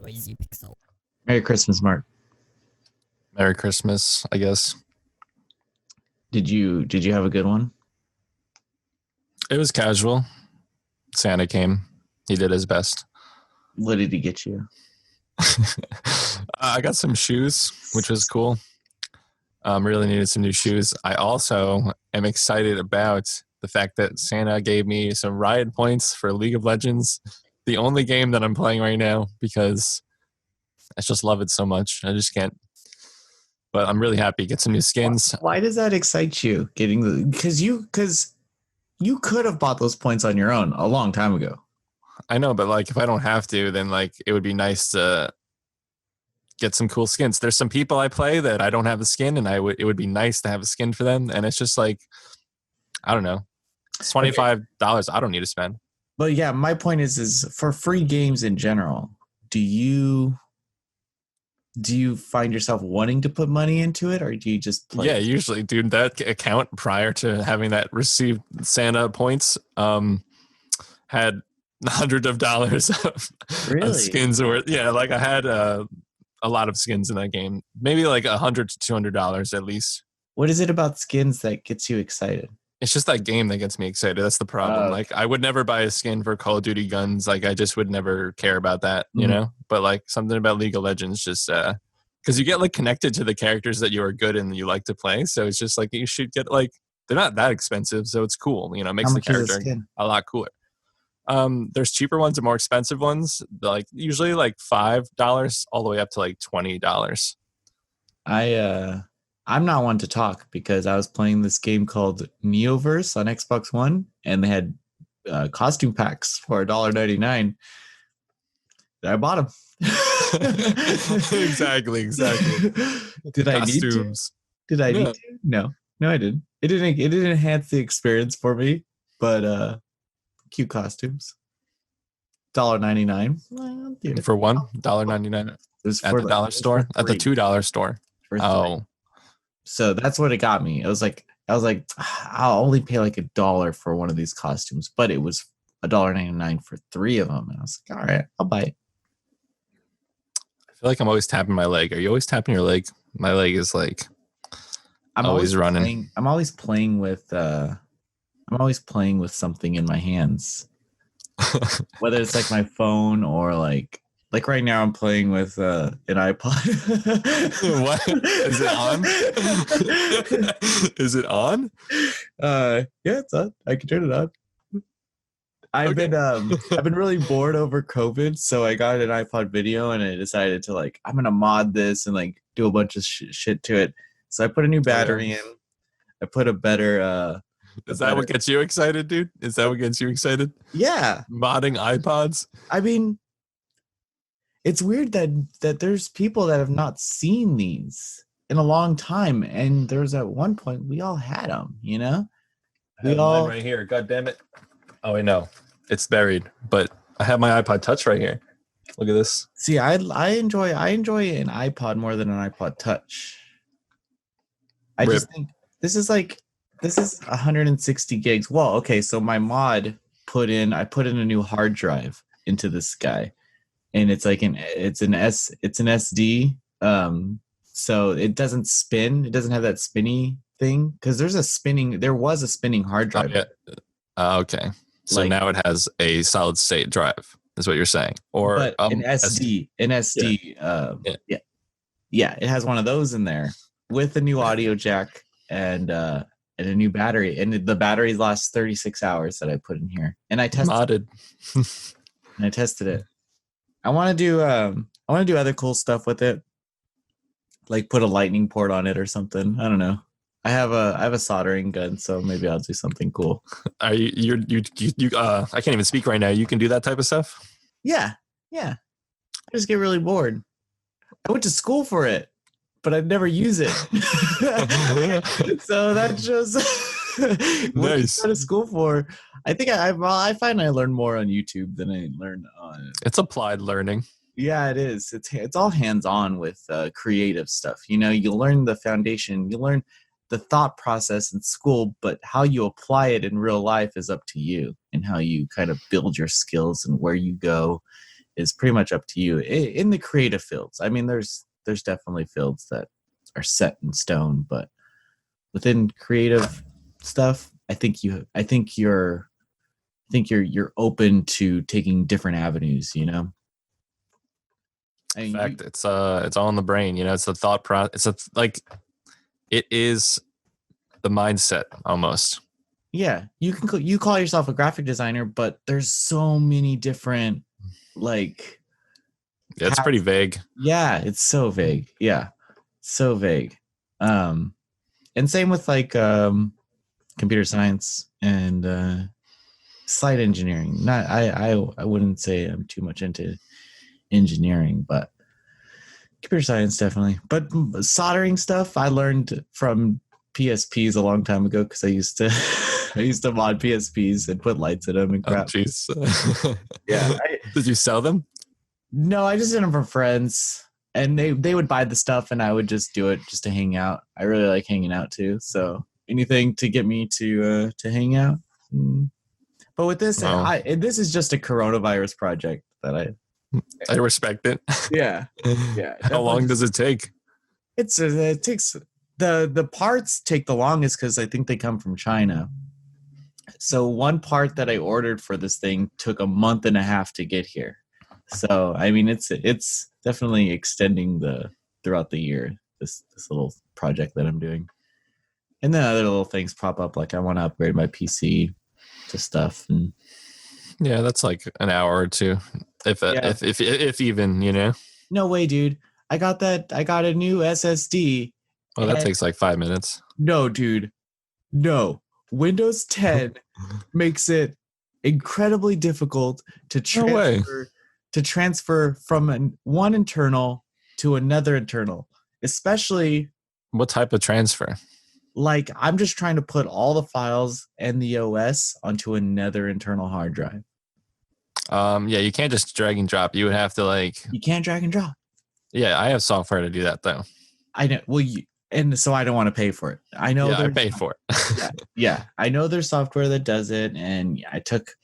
Noisy pixel. Merry Christmas, Mark. Merry Christmas, I guess. Did you have a good one? It was casual. Santa came. He did his best. What did he get you? I got some shoes, which was cool. Really needed some new shoes. I also am excited about the fact that Santa gave me some Riot points for League of Legends, the only game that I'm playing right now, because I just love it so much. I just can't. But I'm really happy. Get some new skins. Why does that excite you? Because you could have bought those points on your own a long time ago. I know, but like if I don't have to, then like it would be nice to get some cool skins. There's some people I play that I don't have a skin, and it would be nice to have a skin for them. And it's just like, I don't know, it's $25. I don't need to spend. But yeah, my point is for free games in general, do you find yourself wanting to put money into it, or do you just play? Yeah, usually, dude, that account prior to having that received Santa points had hundreds of dollars of skins, or like I had a lot of skins in that game, maybe like $100 to $200 at least. What is it about skins that gets you excited? It's just that game that gets me excited. That's the problem. Okay. Like I would never buy a skin for Call of Duty guns. Like I just would never care about that, you know? But like something about League of Legends just because you get like connected to the characters that you are good and you like to play. So it's just like you should get like, they're not that expensive, so it's cool. You know, it makes the character a lot cooler. There's cheaper ones and more expensive ones, like usually like $5 all the way up to like $20. I'm not one to talk because I was playing this game called Neoverse on Xbox One, and they had costume packs for $1.99. I bought them. Exactly. Did I need to? Did I need to? No, I didn't. It didn't enhance the experience for me, but cute costumes. $1.99 for $1.99 at the dollar store, at the $2 store. Oh. So that's what it got me. I was like, I'll only pay like $1 for one of these costumes, but it was $1.99 for 3 of them, and I was like, all right, I'll buy it. I feel like I'm always tapping my leg. Are you always tapping your leg? My leg is like I'm always running. I'm always playing with something in my hands, whether it's like my phone or like right now I'm playing with an iPod. What? Is it on? Is it on? Yeah, it's on. I can turn it on. I've been really bored over COVID, so I got an iPod video and I decided to like, I'm gonna mod this and like do a bunch of shit to it. So I put a new battery in. I put a better Is that what gets you excited, dude? Is that what gets you excited? Yeah. Modding iPods? I mean, it's weird that there's people that have not seen these in a long time, and there's at one point we all had them, you know? I have mine right here. God damn it. Oh, wait, no. It's buried, but I have my iPod Touch right here. Look at this. See, I enjoy an iPod more than an iPod Touch. I just think this is 160 gigs. Well, okay, so my mod I put in a new hard drive into this guy, and it's like it's an SD. So it doesn't spin. It doesn't have that spinny thing because there was a spinning hard drive. Oh, yeah. Okay. So now it has a solid state drive, is what you're saying, or an SD. Yeah, it has one of those in there with a new audio jack and a new battery, and the battery lasts 36 hours that I put in here, and I tested it. I want to do other cool stuff with it, like put a lightning port on it or something. I don't know. I have a soldering gun, so maybe I'll do something cool. Are you I can't even speak right now. You can do that type of stuff? Yeah. I just get really bored. I went to school for it, but I'd never use it. So that just what nice. I go to school for. I think I find I learn more on YouTube than I learn on. It's applied learning. Yeah, it is. It's all hands-on with creative stuff. You know, you learn the foundation. You learn the thought process in school, but how you apply it in real life is up to you, and how you kind of build your skills and where you go is pretty much up to you in the creative fields. I mean, there's definitely fields that are set in stone, but within creative stuff, you're open to taking different avenues, you know. In fact, it's all in the brain, you know. It's the thought process. It is the mindset almost. Yeah, you call yourself a graphic designer, but there's so many different like. Yeah, it's pretty vague. Yeah, it's so vague. Yeah, so vague. And same with like computer science and slight engineering. Not I wouldn't say I'm too much into engineering, but computer science definitely. But soldering stuff I learned from PSPs a long time ago because I used to mod PSPs and put lights in them and crap. Oh, jeez. Yeah. Did you sell them? No, I just did them for friends, and they would buy the stuff, and I would just do it just to hang out. I really like hanging out too, so anything to get me to hang out. But with this, this is just a coronavirus project that I respect it. Yeah, yeah. How long does it take? It takes the parts take the longest because I think they come from China. So one part that I ordered for this thing took a month and a half to get here. So I mean, it's definitely extending throughout the year. This little project that I'm doing, and then other little things pop up like I want to upgrade my PC to stuff. And yeah, that's like an hour or two, if even, you know. No way, dude. I got a new SSD. Oh, that takes like 5 minutes. No, dude. No. Windows 10 makes it incredibly difficult to transfer from one internal to another internal, especially. What type of transfer? Like, I'm just trying to put all the files and the OS onto another internal hard drive. Yeah, you can't just drag and drop. You would have to You can't drag and drop. Yeah, I have software to do that though. I know. Well, and so I don't want to pay for it. I know. Yeah, I paid for it. Yeah, I know there's software that does it, and I took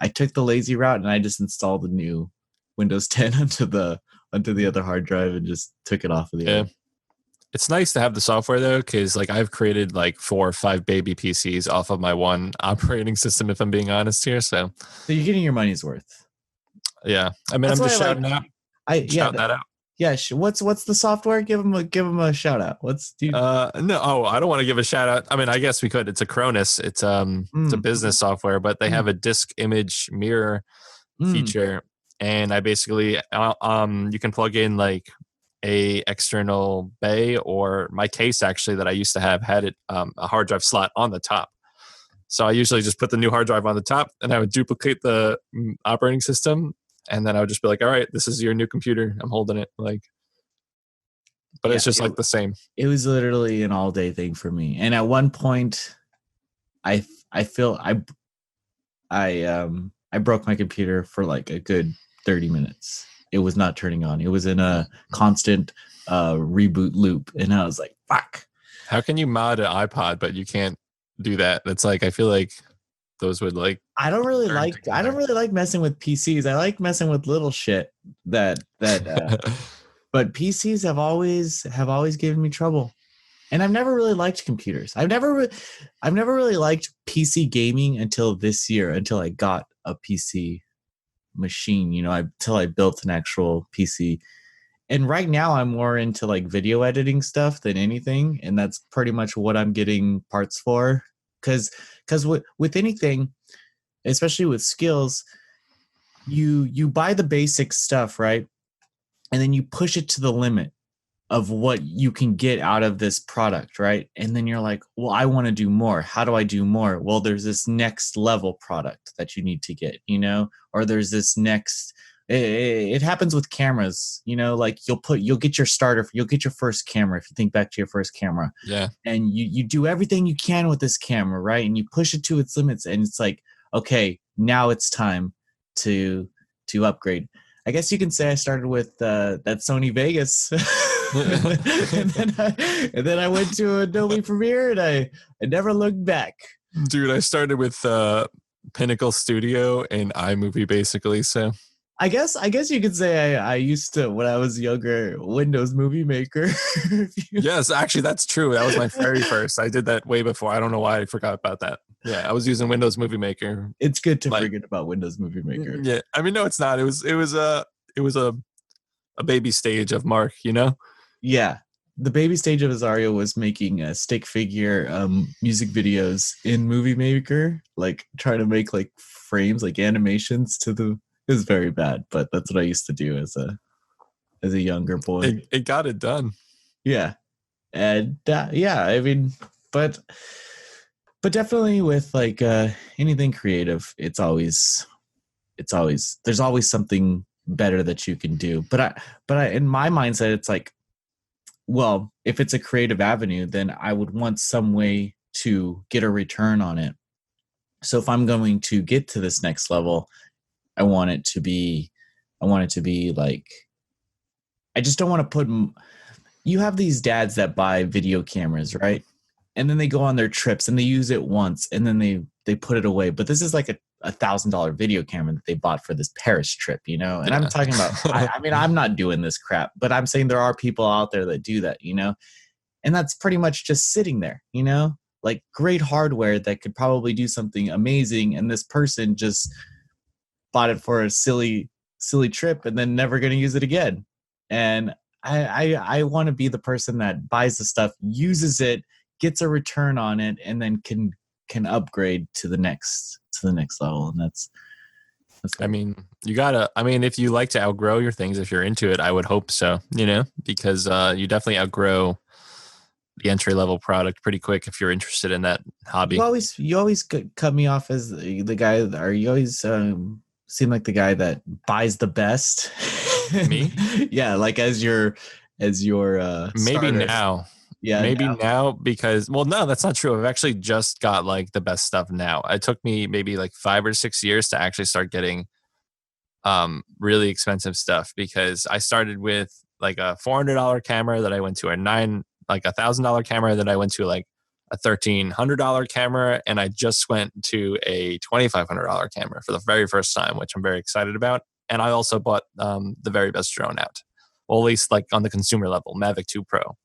the lazy route, and I just installed the new Windows 10 onto the other hard drive and just took it off of the other. It's nice to have the software though, because I've created 4 or 5 baby PCs off of my one operating system, if I'm being honest here. So you're getting your money's worth. Yeah, I mean, I'm just shouting out. Shout that out. Yeah, what's the software? Give them a shout out. No, I don't want to give a shout out. I mean, I guess we could. It's Acronis. It's a business software, but they have a disk image mirror feature, and I basically you can plug in a external bay, or my case actually that I used to have had it a hard drive slot on the top. So I usually just put the new hard drive on the top, and I would duplicate the operating system. And then I would just be like, all right, this is your new computer. I'm holding it. But it's just the same. It was literally an all day thing for me. And at one point I feel I broke my computer for a good 30 minutes. It was not turning on. It was in a constant reboot loop. And I was like, fuck. How can you mod an iPod, but you can't do that? That's I feel like those would I don't really like messing with PCs. I like messing with little shit that but PCs have always given me trouble. And I've never really liked computers. I've never really liked PC gaming until this year, until I got a PC machine, until I built an actual PC. And right now I'm more into video editing stuff than anything, and that's pretty much what I'm getting parts for. Because with anything, especially with skills, you buy the basic stuff, right? And then you push it to the limit of what you can get out of this product, right? And then you're like, well, I want to do more. How do I do more? Well, there's this next level product that you need to get, or there's this next. It happens with cameras, you'll get your starter, you'll get your first camera. If you think back to your first camera, yeah, and you do everything you can with this camera, right? And you push it to its limits, and it's like, okay, now it's time to upgrade. I guess you can say I started with that Sony Vegas, and then I went to Adobe Premiere, and I never looked back. Dude, I started with Pinnacle Studio and iMovie, basically. So I guess you could say I used to, when I was younger, Windows Movie Maker. Yes, actually, that's true. That was my very first. I did that way before. I don't know why I forgot about that. Yeah, I was using Windows Movie Maker. It's good to Like, forget about Windows Movie Maker. yeah, I mean, no, it's not. It was a baby stage of Mark. Yeah. The baby stage of Azario was making stick figure music videos in Movie Maker, like trying to make like frames, like animations to the. It was very bad, but that's what I used to do as a younger boy. It got it done. Yeah, and yeah, I mean, but definitely with like anything creative, it's always there's always something better that you can do. But in my mindset, it's like, well, if it's a creative avenue, then I would want some way to get a return on it. So if I'm going to get to this next level, I want it to be like, I just don't want to put. You have these dads that buy video cameras, right? And then they go on their trips and they use it once and then they put it away. But this is like a $1,000 video camera that they bought for this Paris trip, And Yeah. I'm talking about, I mean, I'm not doing this crap, but I'm saying there are people out there that do that, And that's pretty much just sitting there, like great hardware that could probably do something amazing. And this person just bought it for a silly trip and then never going to use it again. And I want to be the person that buys the stuff, uses it, gets a return on it, and then can upgrade to the next level. And that's I mean, if you like to outgrow your things, if you're into it, I would hope so, because you definitely outgrow the entry level product pretty quick if you're interested in that hobby. You always cut me off as the guy, or you always seem like the guy that buys the best. Me? Yeah, like as your maybe starter. now. Yeah, maybe now because, well, no, that's not true. I've actually just got like the best stuff now. It took me maybe like 5 or 6 years to actually start getting really expensive stuff, because I started with like a $400 camera that I went to like $1,000 camera that I went to like a $1,300 camera, and I just went to a $2,500 camera for the very first time, which I'm very excited about. And I also bought the very best drone out, well, at least like on the consumer level, Mavic 2 Pro.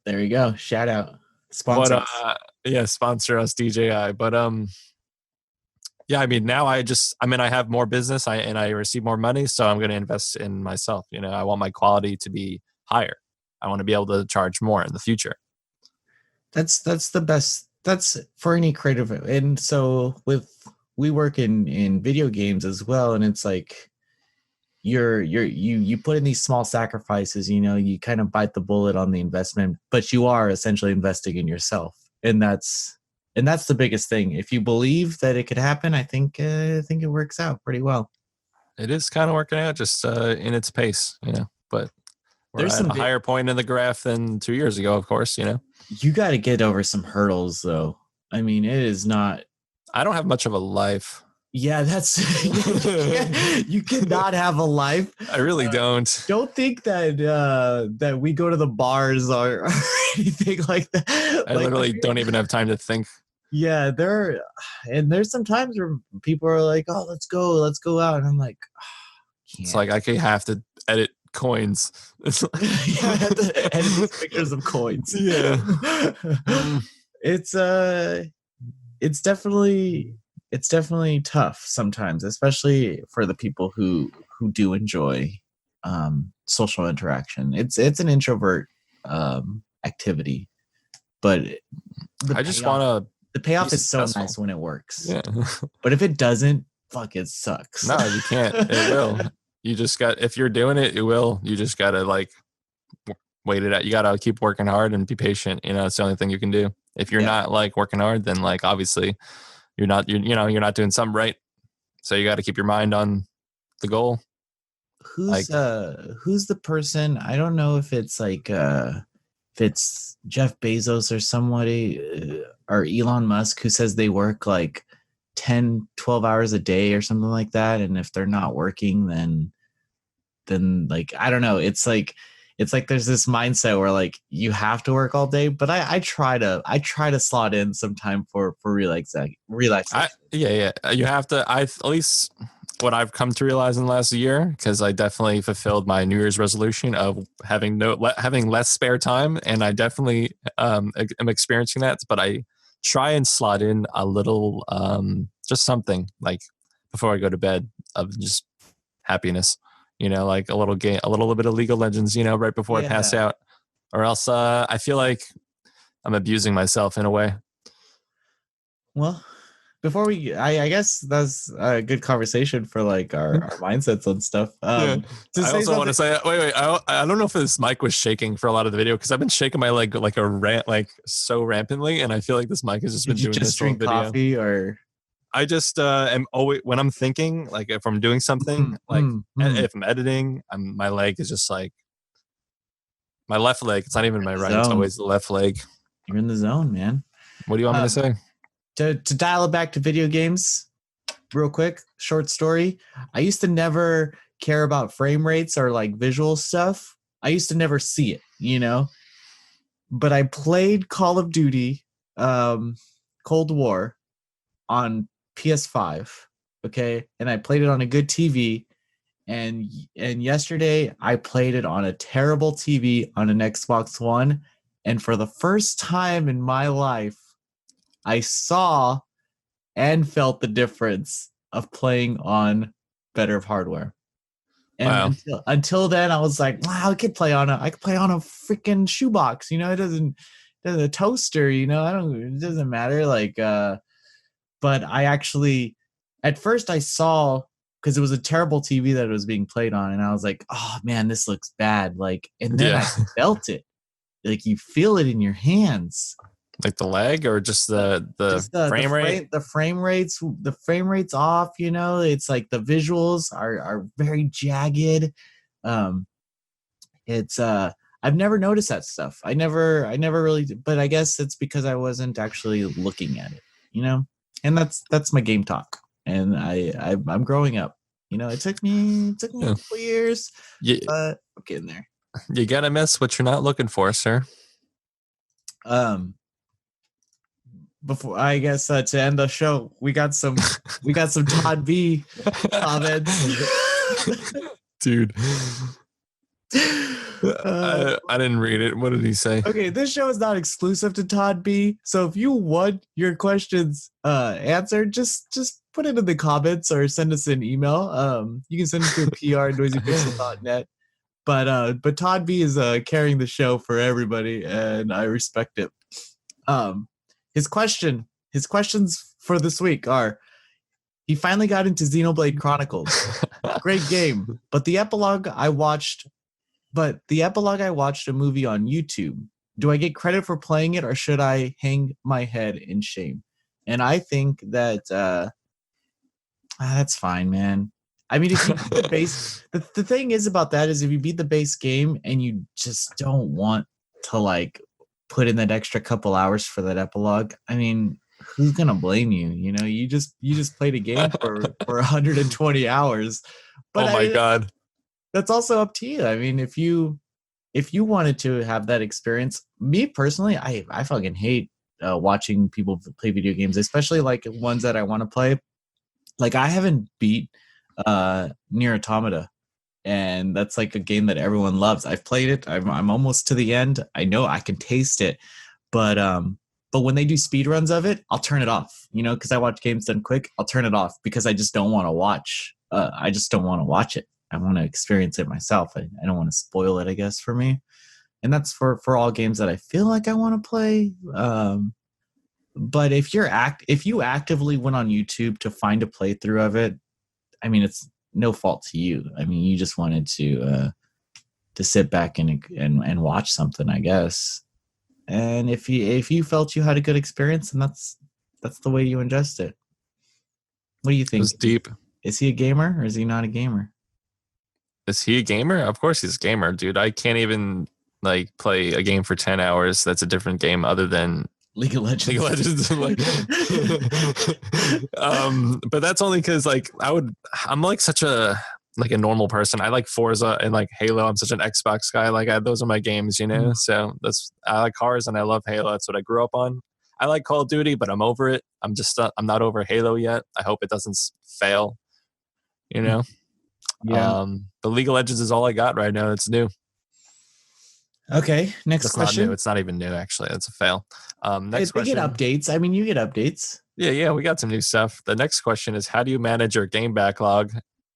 There you go. Shout out. Sponsor us. Yeah, sponsor us, DJI. But yeah, I mean, now I have more business and I receive more money, so I'm going to invest in myself. I want my quality to be higher. I want to be able to charge more in the future. That's the best. That's for any creative. And so we work in video games as well, and it's like you put in these small sacrifices, you kind of bite the bullet on the investment, but you are essentially investing in yourself. And that's the biggest thing. If you believe that it could happen, I think it works out pretty well. It is kind of working out, just in its pace, but there's a higher point in the graph than 2 years ago, of course, You got to get over some hurdles though. I mean, it is not. I don't have much of a life. Yeah, that's you cannot have a life. I really don't. Don't think that we go to the bars or anything like that. I literally don't even have time to think. Yeah, there's some times where people are like, "Oh, let's go out," and I'm like, oh, it's like I have to edit coins. Yeah, I have to edit pictures of coins. Yeah, it's definitely tough sometimes, especially for the people who do enjoy social interaction. It's an introvert activity, but the payoff is so nice when it works. Yeah. But if it doesn't, fuck, it sucks. No, you can't. It will. You just if you're doing it, it will. You just gotta like wait it out. You gotta keep working hard and be patient. It's the only thing you can do. If you're not like working hard, then like obviously you're not doing something right. So you got to keep your mind on the goal. Who's the person? I don't know if it's like if it's Jeff Bezos or somebody or Elon Musk who says they work like 10, 12 hours a day or something like that. And if they're not working, then like, I don't know. It's like there's this mindset where like you have to work all day, but I try to slot in some time for relaxation. Yeah. You have to. what I've come to realize in the last year, because I definitely fulfilled my New Year's resolution of having less spare time, and I definitely am experiencing that. But I try and slot in a little, just something like before I go to bed of just happiness, like a little game, a little bit of League of Legends, right before I pass Yeah. out, or else I feel like I'm abusing myself in a way. Well, before I guess that's a good conversation for like our mindsets and stuff. Yeah. To I say also want something, to say, wait. I don't know if this mic was shaking for a lot of the video because I've been shaking my leg like a rant, like so rampantly, and I feel like this mic has just been did you doing just this whole drink video. coffee or? I just am always when I'm thinking, like if I'm doing something, like if I'm editing, my leg is just like my left leg. It's not even my The right. It's zone. always the left leg. You're in the zone, man. What do you want me to say? To dial it back to video games, real quick, short story. I used to never care about frame rates or like visual stuff. I used to never see it. But I played Call of Duty, Cold War on PS5. Okay. And I played it on a good TV. And yesterday I played it on a terrible TV on an Xbox One. And for the first time in my life, I saw and felt the difference of playing on better hardware. And Wow. until then, I was like, wow, I could play on a freaking shoebox. It doesn't a toaster. It doesn't matter. Like, but I actually, at first, I saw because it was a terrible TV that it was being played on, and I was like, oh man, this looks bad. Like, and then Yeah. I felt it. Like you feel it in your hands. Like the lag or just the Just frame rate? the frame rates off. It's like the visuals are very jagged. Um, it's I've never noticed that stuff. I never really, but I guess it's because I wasn't actually looking at it. And that's my game talk. And I'm growing up. It took me a couple years, but I'm getting there. You gotta miss what you're not looking for, sir. Before I guess to end the show, we got some Todd B comments. Dude. I didn't read it. What did he say? Okay, this show is not exclusive to Todd B. So if you want your questions answered, just put it in the comments or send us an email. You can send it to pr@noisypixel.net. But Todd B is carrying the show for everybody, and I respect it. His questions for this week are: he finally got into Xenoblade Chronicles. Great game, but the epilogue I watched a movie on YouTube. Do I get credit for playing it, or should I hang my head in shame? And I think that that's fine, man. I mean, if you beat the base, the thing is about that is if you beat the base game and you just don't want to like put in that extra couple hours for that epilogue, I mean, who's gonna blame you? You just played a game for 120 hours. But oh my God. That's also up to you. I mean, if you wanted to have that experience, me personally, I fucking hate watching people play video games, especially like ones that I want to play. Like I haven't beat Nier Automata, and that's like a game that everyone loves. I've played it. I'm almost to the end. I know I can taste it, but when they do speed runs of it, I'll turn it off. Because I watch games done quick. I'll turn it off because I just don't want to watch. I just don't want to watch it. I want to experience it myself. I don't want to spoil it, I guess, for me. And that's for all games that I feel like I want to play. But if you actively went on YouTube to find a playthrough of it, I mean, it's no fault to you. I mean, you just wanted to sit back and watch something, I guess. And if you felt you had a good experience, then that's the way you ingest it. What do you think? It was deep. Is he a gamer or is he not a gamer? Is he a gamer? Of course he's a gamer, dude. I can't even like play a game for 10 hours. That's a different game other than League of Legends. League of Legends. But that's only because like I'm like such a normal person. I like Forza and like Halo. I'm such an Xbox guy. Like those are my games, So I like cars and I love Halo. That's what I grew up on. I like Call of Duty, but I'm over it. I'm not over Halo yet. I hope it doesn't fail. You know. Yeah. The League of Legends is all I got right now. It's new. Okay. Next That's question. not new. It's not even new, actually. That's a fail. Next They question. get updates. I mean, you get updates. Yeah, we got some new stuff. The next question is, how do you manage your game backlog?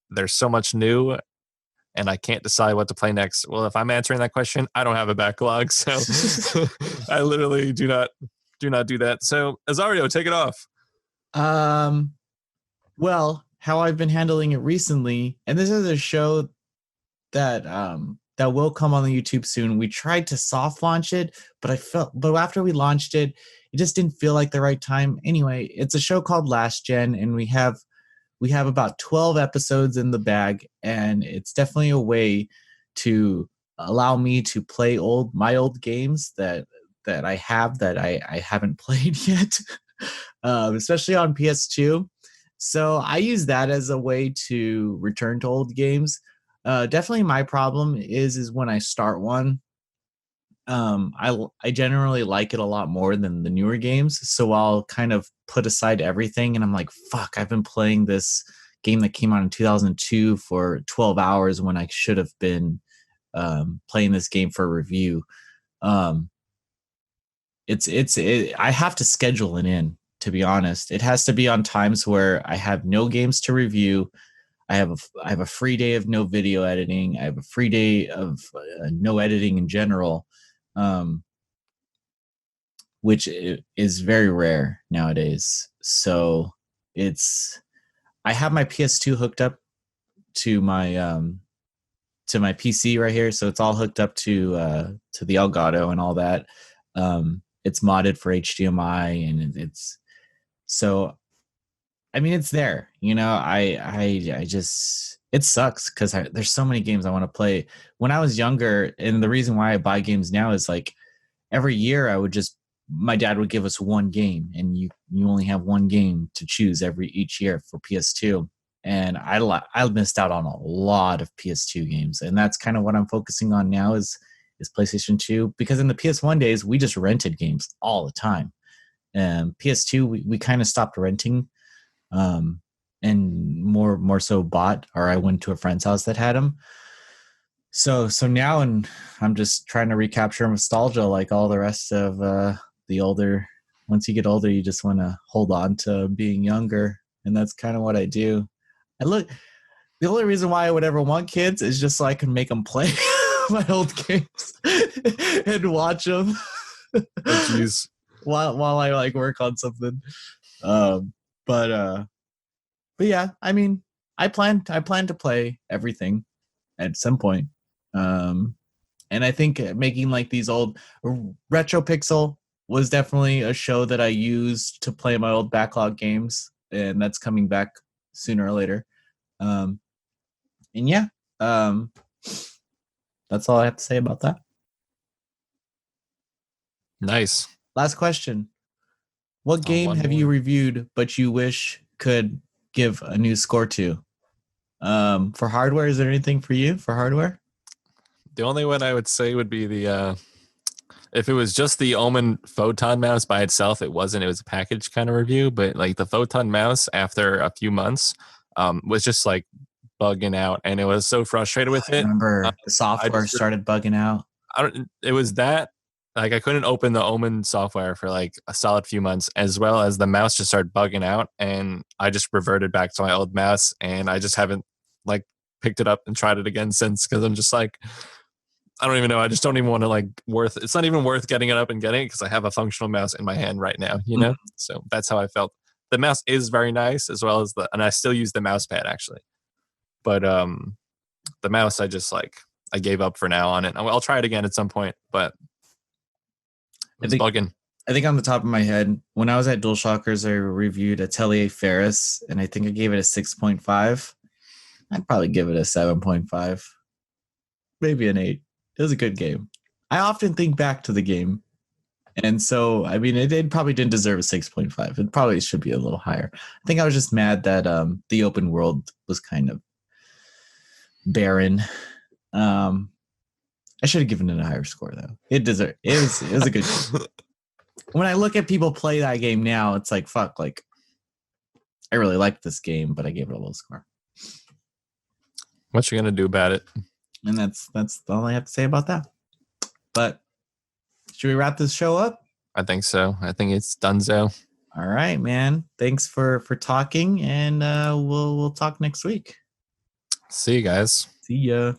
There's so much new, and I can't decide what to play next. Well, if I'm answering that question, I don't have a backlog, so I literally do not do that. So, Azario, take it off. Well, how I've been handling it recently, and this is a show that that will come on the YouTube soon. We tried to soft launch it, but after we launched it, it just didn't feel like the right time. Anyway, it's a show called Last Gen, and we have about 12 episodes in the bag, and it's definitely a way to allow me to play my old games that I haven't played yet, especially on PS2. So I use that as a way to return to old games. Definitely my problem is when I start one, I generally like it a lot more than the newer games. So I'll kind of put aside everything, and I'm like, fuck, I've been playing this game that came out in 2002 for 12 hours when I should have been playing this game for review. I have to schedule it in, to be honest. It has to be on times where I have no games to review. I have a free day of no video editing. I have a free day of no editing in general, which is very rare nowadays. So I have my PS2 hooked up to my PC right here, so it's all hooked up to the Elgato and all that. It's modded for HDMI, and it's so. I mean, it's there. I just it sucks because there's so many games I want to play. When I was younger, and the reason why I buy games now is like every year my dad would give us one game, and you only have one game to choose each year for PS2. And I missed out on a lot of PS2 games, and that's kind of what I'm focusing on now is PlayStation 2, because in the PS1 days we just rented games all the time. And PS2 we kind of stopped renting, and more so bought, or I went to a friend's house that had them. So now, and I'm just trying to recapture nostalgia like all the rest of the older. Once you get older, you just want to hold on to being younger, and that's kind of what I do. The only reason why I would ever want kids is just so I can make them play my old games and watch them. Oh, jeez. while I like work on something. But yeah, I mean, I plan to play everything at some point. And I think making like these old Retro Pixel was definitely a show that I used to play my old backlog games, and that's coming back sooner or later. And yeah, that's all I have to say about that. Nice. Last question. What game have you reviewed but you wish could give a new score to? For hardware, is there anything for you for hardware? The only one I would say would be the if it was just the Omen Photon mouse by itself, it wasn't. It was a package kind of review, but like the Photon mouse after a few months was just like bugging out, and it was so frustrated with it. I remember the software started bugging out. It was that. Like I couldn't open the Omen software for like a solid few months, as well as the mouse just started bugging out, and I just reverted back to my old mouse, and I just haven't like picked it up and tried it again since, because I'm just like, I don't even know. I just don't even want to it's not even worth getting it up and getting it because I have a functional mouse in my hand right now, you know? Mm-hmm. So that's how I felt. The mouse is very nice, as well as and I still use the mouse pad actually. But the mouse, I just I gave up for now on it. I'll try it again at some point, but it's bugging. I think on the top of my head, when I was at DualShockers, I reviewed Atelier Ferris, and I think I gave it a 6.5. I'd probably give it a 7.5. Maybe an 8. It was a good game. I often think back to the game. And so, I mean, it probably didn't deserve a 6.5. It probably should be a little higher. I think I was just mad that the open world was kind of barren. I should have given it a higher score, though. It was a good game. When I look at people play that game now, it's like, fuck, like, I really liked this game, but I gave it a low score. What you gonna do about it? And that's all I have to say about that. But should we wrap this show up? I think so. I think it's donezo. All right, man. Thanks for talking, and we'll talk next week. See you guys. See ya.